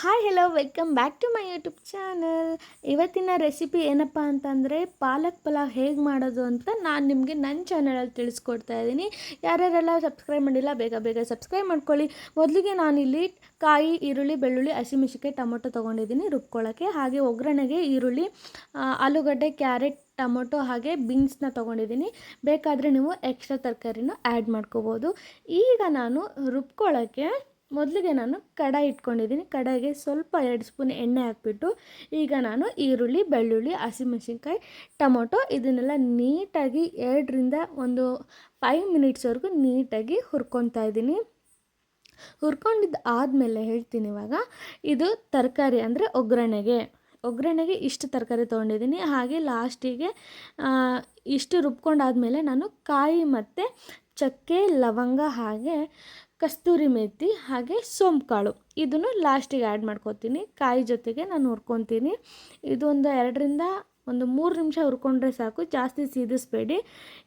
Hi hello welcome back to my YouTube channel. ಇವತ್ತಿನ recipe ಏನಪ್ಪ ಅಂತಂದರೆ ಪಾಲಕ್ ಪಲಾವ್ ಹೇಗೆ ಮಾಡೋದು ಅಂತ ನಾನು ನಿಮಗೆ ನನ್ನ ಚಾನಲಲ್ಲಿ ತಿಳಿಸ್ಕೊಡ್ತಾ ಇದ್ದೀನಿ. ಯಾರ್ಯಾರೆಲ್ಲ ಸಬ್ಸ್ಕ್ರೈಬ್ ಮಾಡಿಲ್ಲ ಬೇಗ ಬೇಗ ಸಬ್ಸ್ಕ್ರೈಬ್ ಮಾಡ್ಕೊಳ್ಳಿ. ಮೊದಲಿಗೆ ನಾನಿಲ್ಲಿ ಕಾಯಿ, ಈರುಳ್ಳಿ, ಬೆಳ್ಳುಳ್ಳಿ, ಹಸಿಮೆಣಸಿನ್ಕಾಯಿ, ಟೊಮೊಟೊ ತೊಗೊಂಡಿದ್ದೀನಿ ರುಬ್ಕೊಳ್ಳೋಕ್ಕೆ. ಹಾಗೆ ಒಗ್ಗರಣೆಗೆ ಈರುಳ್ಳಿ, ಆಲೂಗಡ್ಡೆ, ಕ್ಯಾರೆಟ್, ಟೊಮೊಟೊ ಹಾಗೆ ಬೀನ್ಸ್ನ ತೊಗೊಂಡಿದ್ದೀನಿ. ಬೇಕಾದರೆ ನೀವು ಎಕ್ಸ್ಟ್ರಾ ತರಕಾರಿನ ಆ್ಯಡ್ ಮಾಡ್ಕೋಬೋದು. ಈಗ ನಾನು ರುಬ್ಕೊಳ್ಳೋಕ್ಕೆ ಮೊದಲಿಗೆ ನಾನು ಕಡಾಯಿ ಇಟ್ಕೊಂಡಿದ್ದೀನಿ. ಕಡಾಯಿಗೆ ಸ್ವಲ್ಪ 2 ಸ್ಪೂನ್ ಎಣ್ಣೆ ಹಾಕ್ಬಿಟ್ಟು ಈಗ ನಾನು ಈರುಳ್ಳಿ, ಬೆಳ್ಳುಳ್ಳಿ, ಹಸಿಮೆಣಸಿನ್ಕಾಯಿ, ಟೊಮೊಟೊ ಇದನ್ನೆಲ್ಲ ನೀಟಾಗಿ 2ರಿಂದ 5 ಮಿನಿಟ್ಸ್ವರೆಗೂ ನೀಟಾಗಿ ಹುರ್ಕೊತಾ ಇದ್ದೀನಿ. ಹುರ್ಕೊಂಡಿದ್ದು ಆದಮೇಲೆ ಹೇಳ್ತೀನಿ ಇವಾಗ. ಇದು ತರಕಾರಿ ಅಂದರೆ ಒಗ್ಗರಣೆಗೆ ಇಷ್ಟು ತರಕಾರಿ ತೊಗೊಂಡಿದ್ದೀನಿ. ಹಾಗೆ ಲಾಸ್ಟಿಗೆ ಇಷ್ಟು ರುಬ್ಕೊಂಡಾದಮೇಲೆ ನಾನು ಕಾಯಿ ಮತ್ತು ಚಕ್ಕೆ, ಲವಂಗ ಹಾಗೆ ಕಸ್ತೂರಿ ಮೇಥಿ ಹಾಗೆ ಸೋಂಪು ಕಾಳು ಇದನ್ನು ಲಾಸ್ಟಿಗೆ ಆ್ಯಡ್ ಮಾಡ್ಕೊತೀನಿ. ಕಾಯಿ ಜೊತೆಗೆ ನಾನು ಹುರ್ಕೊತೀನಿ. ಇದು 2ರಿಂದ 3 ನಿಮಿಷ ಹುರ್ಕೊಂಡ್ರೆ ಸಾಕು, ಜಾಸ್ತಿ ಸೀದಿಸಬೇಡಿ.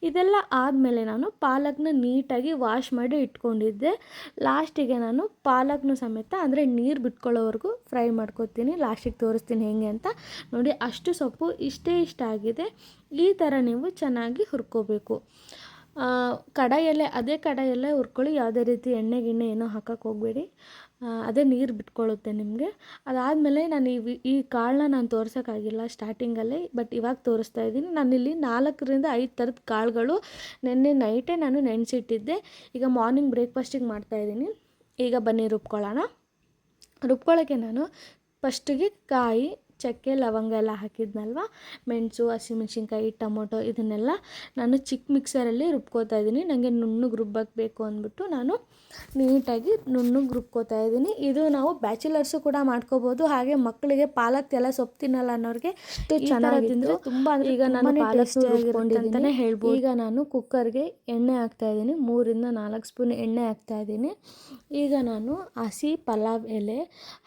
ಇದೆಲ್ಲ ಆದಮೇಲೆ ನಾನು ಪಾಲಕ್ನ ನೀಟಾಗಿ ವಾಶ್ ಮಾಡಿ ಇಟ್ಕೊಂಡಿದ್ದೆ. ಲಾಸ್ಟಿಗೆ ನಾನು ಪಾಲಕ್ನ ಸಮೇತ ಅಂದರೆ ನೀರು ಬಿಟ್ಕೊಳ್ಳೋವರೆಗೂ ಫ್ರೈ ಮಾಡ್ಕೊತೀನಿ. ಲಾಸ್ಟಿಗೆ ತೋರಿಸ್ತೀನಿ ಹೇಗೆ ಅಂತ. ನೋಡಿ, ಅಷ್ಟು ಸೊಪ್ಪು ಇಷ್ಟೇ ಆಗಿದೆ. ಈ ಥರ ನೀವು ಚೆನ್ನಾಗಿ ಹುರ್ಕೋಬೇಕು. ಅದೇ ಕಡಾಯಲ್ಲೇ ಹುರ್ಕೊಳ್ಳಿ. ಯಾವುದೇ ರೀತಿ ಎಣ್ಣೆ ಏನೋ ಹಾಕೋಕ್ಕೆ ಹೋಗಬೇಡಿ, ಅದೇ ನೀರು ಬಿಟ್ಕೊಳ್ಳುತ್ತೆ ನಿಮಗೆ. ಅದಾದಮೇಲೆ ನಾನು ಈ ಕಾಳನ್ನ ನಾನು ತೋರ್ಸೋಕ್ಕಾಗಿಲ್ಲ ಸ್ಟಾರ್ಟಿಂಗಲ್ಲಿ, ಬಟ್ ಇವಾಗ ತೋರಿಸ್ತಾ ಇದ್ದೀನಿ. ನಾನಿಲ್ಲಿ 4ರಿಂದ 5 ಥರದ ಕಾಳುಗಳು ನೆನ್ನೆ ನೈಟೇ ನಾನು ನೆನೆಸಿಟ್ಟಿದ್ದೆ. ಈಗ ಮಾರ್ನಿಂಗ್ ಬ್ರೇಕ್ಫಾಸ್ಟಿಗೆ ಮಾಡ್ತಾಯಿದ್ದೀನಿ. ಈಗ ಬನ್ನಿ ರುಬ್ಕೊಳ್ಳೋಕ್ಕೆ ನಾನು ಫಸ್ಟಿಗೆ ಕಾಯಿ, ಚಕ್ಕೆ, ಲವಂಗ ಎಲ್ಲ ಹಾಕಿದ್ನಲ್ವ, ಮೆಣಸು, ಹಸಿಮೆಣ್ಸಿನ್ಕಾಯಿ, ಟೊಮೊಟೊ ಇದನ್ನೆಲ್ಲ ನಾನು ಚಿಕ್ಕ ಮಿಕ್ಸರಲ್ಲಿ ರುಬ್ಕೋತಾ ಇದ್ದೀನಿ. ನನಗೆ ನುಣ್ಣಗೆ ರುಬ್ಬಕ್ಕೆ ಬೇಕು ಅಂದ್ಬಿಟ್ಟು ನಾನು ನೀಟಾಗಿ ನುಣ್ಣಗೆ ರುಬ್ಕೋತಾ ಇದ್ದೀನಿ. ಇದು ನಾವು ಬ್ಯಾಚುಲರ್ಸು ಕೂಡ ಮಾಡ್ಕೋಬೋದು. ಹಾಗೆ ಮಕ್ಕಳಿಗೆ ಪಾಲಕ್ ಎಲ್ಲ ಸೊಪ್ಪು ತಿನ್ನಲ್ಲ ಅನ್ನೋರಿಗೆ ಚೆನ್ನಾಗಿ ತಿಂದರೆ ತುಂಬ, ಈಗ ನಾನು ಪಾಲಕ್ ರುಬ್ಕೊಂಡಿದ್ದೀನಿ ಹೇಳ್ಬೋದು. ಈಗ ನಾನು ಕುಕ್ಕರ್ಗೆ ಎಣ್ಣೆ ಹಾಕ್ತಾಯಿದ್ದೀನಿ. 3ರಿಂದ 4 ಸ್ಪೂನ್ ಎಣ್ಣೆ ಹಾಕ್ತಾಯಿದ್ದೀನಿ. ಈಗ ನಾನು ಹಸಿ ಪಲಾವ್ ಎಲೆ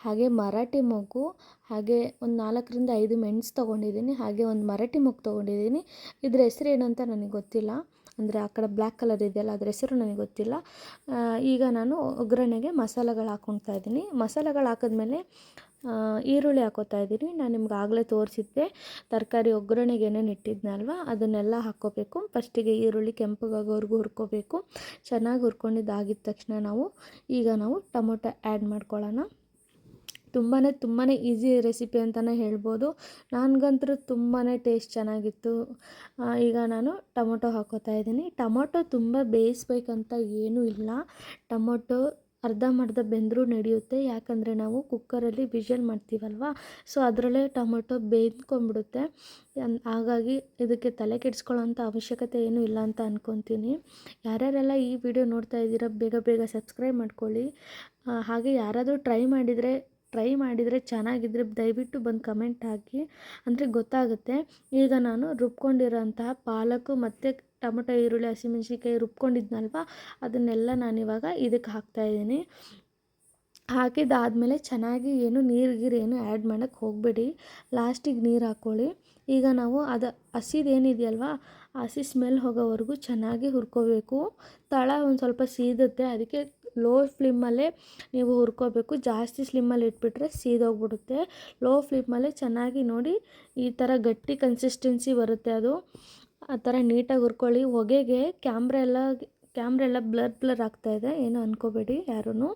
ಹಾಗೆ ಮರಾಠಿ ಮೊಗ್ಗು ಹಾಗೆ 4ರಿಂದ 5 ಮೆಣಸು ತೊಗೊಂಡಿದ್ದೀನಿ. ಹಾಗೆ ಮರಾಠಿ ಮೊಗ್ಗು ತೊಗೊಂಡಿದ್ದೀನಿ. ಇದ್ರ ಹೆಸರು ಏನು ಅಂತ ನನಗೆ ಗೊತ್ತಿಲ್ಲ, ಅಂದರೆ ಆ ಕಡೆ ಬ್ಲ್ಯಾಕ್ ಕಲರ್ ಇದೆಯಲ್ಲ ಅದ್ರ ಹೆಸರು ನನಗೆ ಗೊತ್ತಿಲ್ಲ. ಈಗ ನಾನು ಒಗ್ಗರಣೆಗೆ ಮಸಾಲೆಗಳು ಹಾಕ್ಕೊತಾ ಇದ್ದೀನಿ. ಮಸಾಲೆಗಳು ಹಾಕಿದ್ಮೇಲೆ ಈರುಳ್ಳಿ ಹಾಕೋತಾ ಇದ್ದೀನಿ. ನಾನು ನಿಮ್ಗೆ ಆಗಲೇ ತೋರಿಸಿದ್ದೆ ತರಕಾರಿ ಒಗ್ಗರಣೆಗೆ ಏನೇನು ಇಟ್ಟಿದ್ನಲ್ವ ಅದನ್ನೆಲ್ಲ ಹಾಕ್ಕೋಬೇಕು. ಫಸ್ಟಿಗೆ ಈರುಳ್ಳಿ ಕೆಂಪಗಾಗೋವರೆಗೂ ಹುರ್ಕೋಬೇಕು. ಚೆನ್ನಾಗಿ ಹುರ್ಕೊಂಡಿದ್ದಾಗಿದ್ದ ತಕ್ಷಣ ಈಗ ನಾವು ಟೊಮೊಟೊ ಆ್ಯಡ್ ಮಾಡ್ಕೊಳ್ಳೋಣ. ತುಂಬಾ ಈಸಿ ರೆಸಿಪಿ ಅಂತಲೇ ಹೇಳ್ಬೋದು. ನನಗಂತೂ ತುಂಬಾ ಟೇಸ್ಟ್ ಚೆನ್ನಾಗಿತ್ತು. ಈಗ ನಾನು ಟೊಮೊಟೊ ಹಾಕೋತಾ ಇದ್ದೀನಿ. ಟೊಮೊಟೊ ತುಂಬ ಬೇಯಿಸ್ಬೇಕಂತ ಏನೂ ಇಲ್ಲ. ಟೊಮೊಟೊ ಅರ್ಧಂಬರ್ಧ ಬೆಂದರೂ ನಡೆಯುತ್ತೆ. ಯಾಕಂದರೆ ನಾವು ಕುಕ್ಕರಲ್ಲಿ ವಿಷಲ್ ಮಾಡ್ತೀವಲ್ವ, ಸೊ ಅದರಲ್ಲೇ ಟೊಮೊಟೊ ಬೇಯ್ಕೊಂಬಿಡುತ್ತೆ. ಹಾಗಾಗಿ ಇದಕ್ಕೆ ತಲೆ ಕೆಡಿಸ್ಕೊಳ್ಳೋಂಥ ಅವಶ್ಯಕತೆ ಏನೂ ಇಲ್ಲ ಅಂತ ಅಂದ್ಕೊತೀನಿ. ಯಾರ್ಯಾರೆಲ್ಲ ಈ ವಿಡಿಯೋ ನೋಡ್ತಾ ಇದ್ದೀರಾ ಬೇಗ ಬೇಗ ಸಬ್ಸ್ಕ್ರೈಬ್ ಮಾಡ್ಕೊಳ್ಳಿ. ಹಾಗೆ ಯಾರಾದರೂ ಟ್ರೈ ಮಾಡಿದರೆ ಚೆನ್ನಾಗಿದ್ದರೆ ದಯವಿಟ್ಟು ಬಂದು ಕಮೆಂಟ್ ಹಾಕಿ, ಅಂದರೆ ಗೊತ್ತಾಗುತ್ತೆ. ಈಗ ನಾನು ರುಬ್ಕೊಂಡಿರೋಂತಹ ಪಾಲಕು ಮತ್ತು ಟೊಮೊಟೊ, ಈರುಳ್ಳಿ, ಹಸಿಮೆಣ್ಸಿನ್ಕಾಯಿ ರುಬ್ಕೊಂಡಿದ್ನಲ್ವ ಅದನ್ನೆಲ್ಲ ನಾನಿವಾಗ ಇದಕ್ಕೆ ಹಾಕ್ತಾಯಿದ್ದೀನಿ. ಹಾಕಿದ್ದಾದಮೇಲೆ ಚೆನ್ನಾಗಿ ನೀರು ಆ್ಯಡ್ ಮಾಡೋಕ್ಕೆ ಹೋಗಬೇಡಿ. ಲಾಸ್ಟಿಗೆ ನೀರು ಹಾಕ್ಕೊಳ್ಳಿ. ಈಗ ನಾವು ಹಸಿದೇನಿದೆಯಲ್ವ ಹಸಿ ಸ್ಮೆಲ್ ಹೋಗೋವರೆಗೂ ಚೆನ್ನಾಗಿ ಹುರ್ಕೋಬೇಕು. ತಳ ಸ್ವಲ್ಪ ಸೀದುತ್ತೆ, ಅದಕ್ಕೆ ಲೋ ಫ್ಲೇಮಲ್ಲೇ ನೀವು ಹುರ್ಕೋಬೇಕು. ಜಾಸ್ತಿ ಸ್ಲಿಮ್ಮಲ್ಲಿ ಇಟ್ಬಿಟ್ರೆ ಸೀದೋಗ್ಬಿಡುತ್ತೆ. ಲೋ ಫ್ಲೇಮಲ್ಲೇ ಚೆನ್ನಾಗಿ ನೋಡಿ ಈ ಥರ ಗಟ್ಟಿ ಕನ್ಸಿಸ್ಟೆನ್ಸಿ ಬರುತ್ತೆ. ಅದು ಆ ಥರ ನೀಟಾಗಿ ಹುರ್ಕೊಳ್ಳಿ. ಹೊಗೆಗೆ ಕ್ಯಾಮ್ರಾ ಎಲ್ಲ ಬ್ಲರ್ ಆಗ್ತಾಯಿದೆ, ಏನೂ ಅಂದ್ಕೋಬೇಡಿ ಯಾರೂ.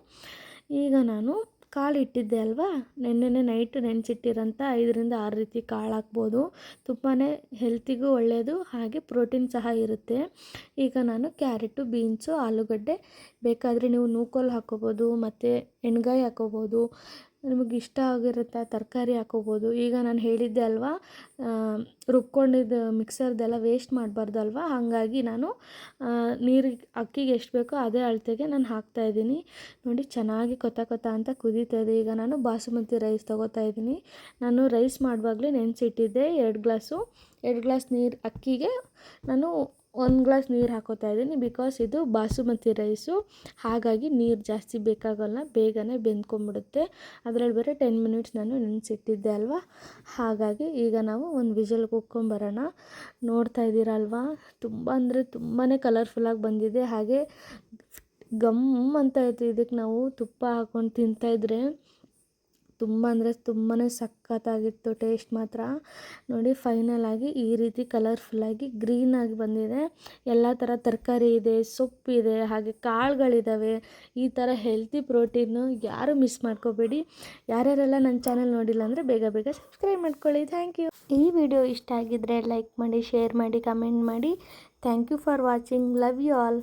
ಈಗ ನಾನು ಕಾಳು ಇಟ್ಟಿದ್ದೆ ಅಲ್ವಾ, ನೆನ್ನೆ ನೈಟ್ ನೆನೆಸಿಟ್ಟಿರೋಂಥ 5ರಿಂದ 6 ರೀತಿ ಕಾಳು ಹಾಕ್ಬೋದು. ತುಂಬಾ ಹೆಲ್ತಿಗೂ ಒಳ್ಳೆಯದು, ಹಾಗೆ ಪ್ರೋಟೀನ್ ಸಹ ಇರುತ್ತೆ. ಈಗ ನಾನು ಕ್ಯಾರೆಟು, ಬೀನ್ಸು, ಆಲೂಗಡ್ಡೆ, ಬೇಕಾದರೆ ನೀವು ನೂಕೋಲು ಹಾಕ್ಕೋಬೋದು ಮತ್ತು ಎಣ್ಗಾಯಿ ಹಾಕ್ಕೋಬೋದು. ನಿಮಗೆ ಇಷ್ಟ ಆಗಿರುತ್ತೆ ತರಕಾರಿ ಹಾಕ್ಕೋಬೋದು. ಈಗ ನಾನು ಹೇಳಿದ್ದೆ ಅಲ್ವಾ, ರುಬ್ಕೊಂಡಿದ್ದು ಮಿಕ್ಸರ್ದೆಲ್ಲ ವೇಸ್ಟ್ ಮಾಡಬಾರ್ದಲ್ವ, ಹಾಗಾಗಿ ನಾನು ಅಕ್ಕಿಗೆ ಎಷ್ಟು ಬೇಕೋ ಅದೇ ಅಳತೆಗೆ ನಾನು ಹಾಕ್ತಾಯಿದ್ದೀನಿ. ನೋಡಿ ಚೆನ್ನಾಗಿ ಕೊತ ಅಂತ ಕುದೀತಾ ಇದೆ. ಈಗ ನಾನು ಬಾಸುಮತಿ ರೈಸ್ ತೊಗೋತಾ ಇದ್ದೀನಿ. ನಾನು ರೈಸ್ ಮಾಡುವಾಗಲೇ ನೆನೆಸಿಟ್ಟಿದ್ದೆ 2 ಗ್ಲಾಸ್ ನೀರು ಅಕ್ಕಿಗೆ ನಾನು 1 ಗ್ಲಾಸ್ ನೀರು ಹಾಕೋತಾ ಇದ್ದೀನಿ. ಬಿಕಾಸ್ ಇದು ಬಾಸುಮತಿ ರೈಸು, ಹಾಗಾಗಿ ನೀರು ಜಾಸ್ತಿ ಬೇಕಾಗಲ್ಲ, ಬೇಗನೆ ಬೆಂದ್ಕೊಂಬಿಡುತ್ತೆ. ಅದರಲ್ಲಿ ಬೇರೆ 10 ಮಿನಿಟ್ಸ್ ನಾನು ನೆನೆಸಿಟ್ಟಿದ್ದೆ ಅಲ್ವಾ, ಹಾಗಾಗಿ ಈಗ ನಾವು ಒಂದು ವಿಷಲ್ ಕೂಗ್ಕೊಂಬರೋಣ. ನೋಡ್ತಾ ಇದ್ದೀರಲ್ವಾ, ತುಂಬ ಅಂದರೆ ತುಂಬಾ ಕಲರ್ಫುಲ್ಲಾಗಿ ಬಂದಿದೆ. ಹಾಗೆ ಗಮ್ ಅಂತ ಇತ್ತು. ಇದಕ್ಕೆ ನಾವು ತುಪ್ಪ ಹಾಕ್ಕೊಂಡು ತಿಂತಾಯಿದ್ರೆ ತುಂಬ ಅಂದರೆ ತುಂಬಾ ಸಖತ್ತಾಗಿತ್ತು ಟೇಸ್ಟ್ ಮಾತ್ರ. ನೋಡಿ ಫೈನಲ್ ಆಗಿ ಈ ರೀತಿ ಕಲರ್ಫುಲ್ಲಾಗಿ ಗ್ರೀನಾಗಿ ಬಂದಿದೆ. ಎಲ್ಲ ಥರ ತರಕಾರಿ ಇದೆ, ಸೊಪ್ಪಿದೆ, ಹಾಗೆ ಕಾಳುಗಳಿದ್ದಾವೆ. ಈ ಥರ ಹೆಲ್ತಿ ಪ್ರೋಟೀನು ಯಾರು ಮಿಸ್ ಮಾಡ್ಕೋಬೇಡಿ. ಯಾರ್ಯಾರೆಲ್ಲ ನನ್ನ ಚಾನಲ್ ನೋಡಿಲ್ಲ ಅಂದರೆ ಬೇಗ ಬೇಗ ಸಬ್ಸ್ಕ್ರೈಬ್ ಮಾಡ್ಕೊಳ್ಳಿ. Thank you. ಈ ವಿಡಿಯೋ ಇಷ್ಟ ಆಗಿದ್ದರೆ ಲೈಕ್ ಮಾಡಿ, ಶೇರ್ ಮಾಡಿ, ಕಮೆಂಟ್ ಮಾಡಿ. Thank you for watching. Love you all.